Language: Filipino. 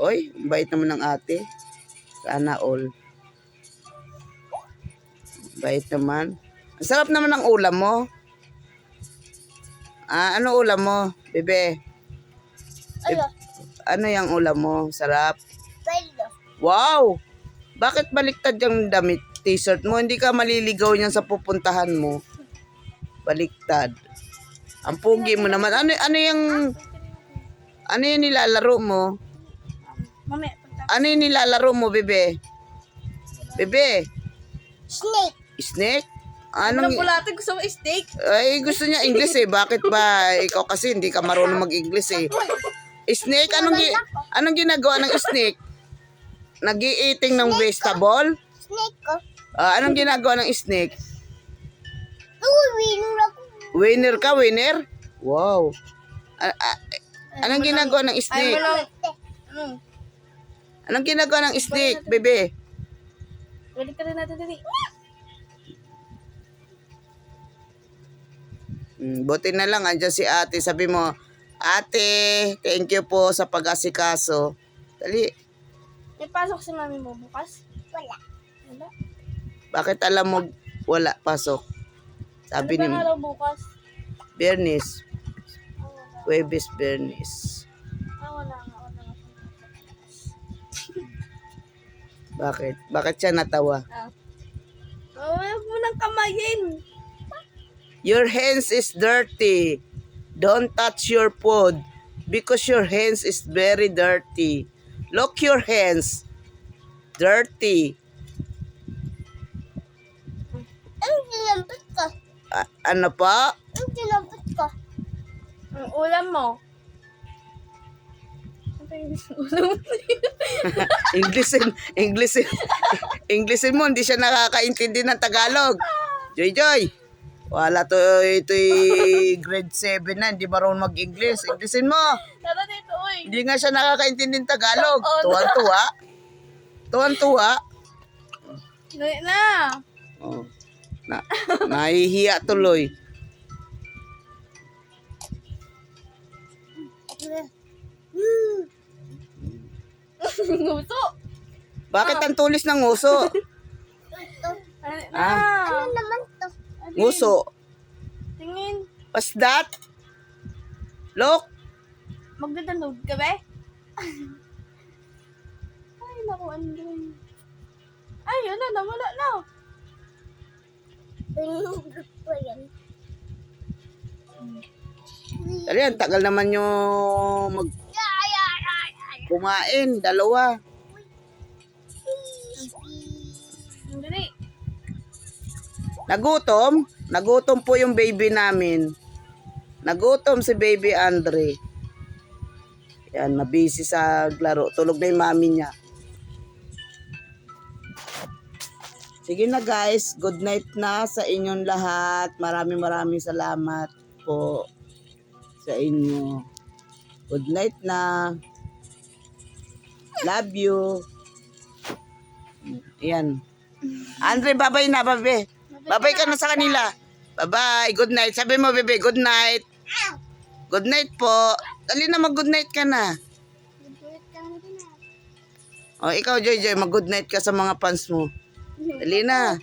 Oy, bait naman ng ate. Sana all. Bait naman. Ang sarap naman ng ulam mo. Ano ulam mo, bebe? Ano? Ano yung ulam mo? Sarap. Pwede. Wow! Bakit baliktad yung damit, t-shirt mo? Hindi ka maliligaw niyan sa pupuntahan mo. Baliktad. Ang pugi mo naman. Ano yung nilalaro mo? Mamaya. Ano yung nilalaro mo, bebe? Bebe? Snake. Snake? Anong Anong... bulate? Gusto mo steak? Ay, gusto niya English eh. Bakit ba? Ikaw kasi hindi ka marunong mag-English eh. Snake? Anong ginagawa ng snake? Nag-i-eating ng vegetable? Snake ko. Anong ginagawa ng snake? Winner ako. Winner ka, winner? Wow. Anong ginagawa ng snake? Ano? Anong ginagawa ng snake, bebe? Balik ka rin natin dali. Buti na lang, andyan si ate. Sabi mo, ate, thank you po sa pag-asikaso. Dali. May pasok si mami mo bukas? Wala. Bakit alam mo wala pasok? Sabi ni Ano ba araw bukas? Bernice. Huwebes Bernice. Wala nga. Bakit? Bakit siya natawa? Huwag mo nang kamayin. Your hands is dirty. Don't touch your food because your hands is very dirty. Look your hands. Dirty. Ang ginampit ko. Ano pa? Ang ginampit ko. Ang ulam mo. Englishin mo, hindi siya nakakaintindi ng Tagalog. Joy. Wala to, ito'y grade 7 na, hindi marunong mag-English. Englishin mo. Tara dito, uy. Hindi nga siya nakakaintindi ng Tagalog. Tuwan-tuwa. Dali na. Oh. Nahihiya tuloy. Nguso. Bakit ang tulis ng nguso? Dali na. Ano naman to? Nguso. Tingin. What's that? Look. Magdadanood ka ba? Ay, naku, Andre. Ay, wala na. Dali, ang tagal naman yung kumain. Dalawa. Dali. Nagutom? Nagutom po yung baby namin. Nagutom si baby Andre. Yan, nabisi sa laro. Tulog na yung mami niya. Sige na guys, good night na sa inyong lahat. Maraming salamat po sa inyo. Good night na. Love you. Yan. Andre, bye-bye na, babe. Bye-bye ka na sa kanila. Bye-bye. Good night. Sabi mo, bebe, good night. Good night po. Dali na, mag-good night ka na. O, ikaw, Joy, mag-good night ka sa mga fans mo. Dali na.